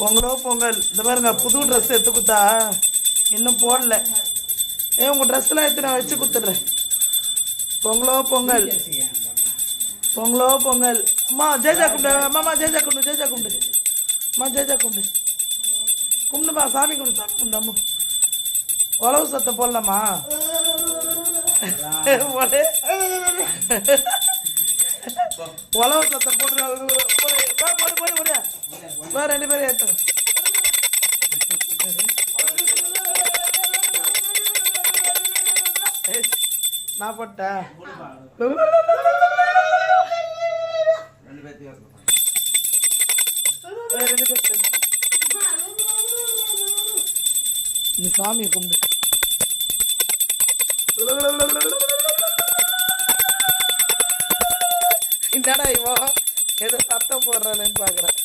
பொங்கலோ பொங்கல். இந்த பாருங்க புது ட்ரெஸ் எடுத்து கொடுத்தா இன்னும் போடல. உங்கள் ட்ரெஸ்லாம் எடுத்து நான் வச்சு கொடுத்துட்றேன். பொங்கலோ பொங்கல், பொங்கலோ பொங்கல். அம்மா ஜெயஜா கும்பிடு. அம்மா ஜெயஜா கும்பிடு, ஜெயஜா கும்பிடு. அம்மா ஜெயஜா கும்பிடு, கும்பிடுமா சாமி கும்பிடு, சாமி கும்பிடு. அம்மா உழவு சத்தம் போடலாமா? உழவு சத்தம் போட்டு போடு போடு போடு. வா 2 பேரும் ஏற்றுங்க. நான் போட்டேன். நீ சாமி கும்பிடு. என்னடா இவன் ஏதோ சத்தம் போடுறானேன்னு பாக்குறேன்.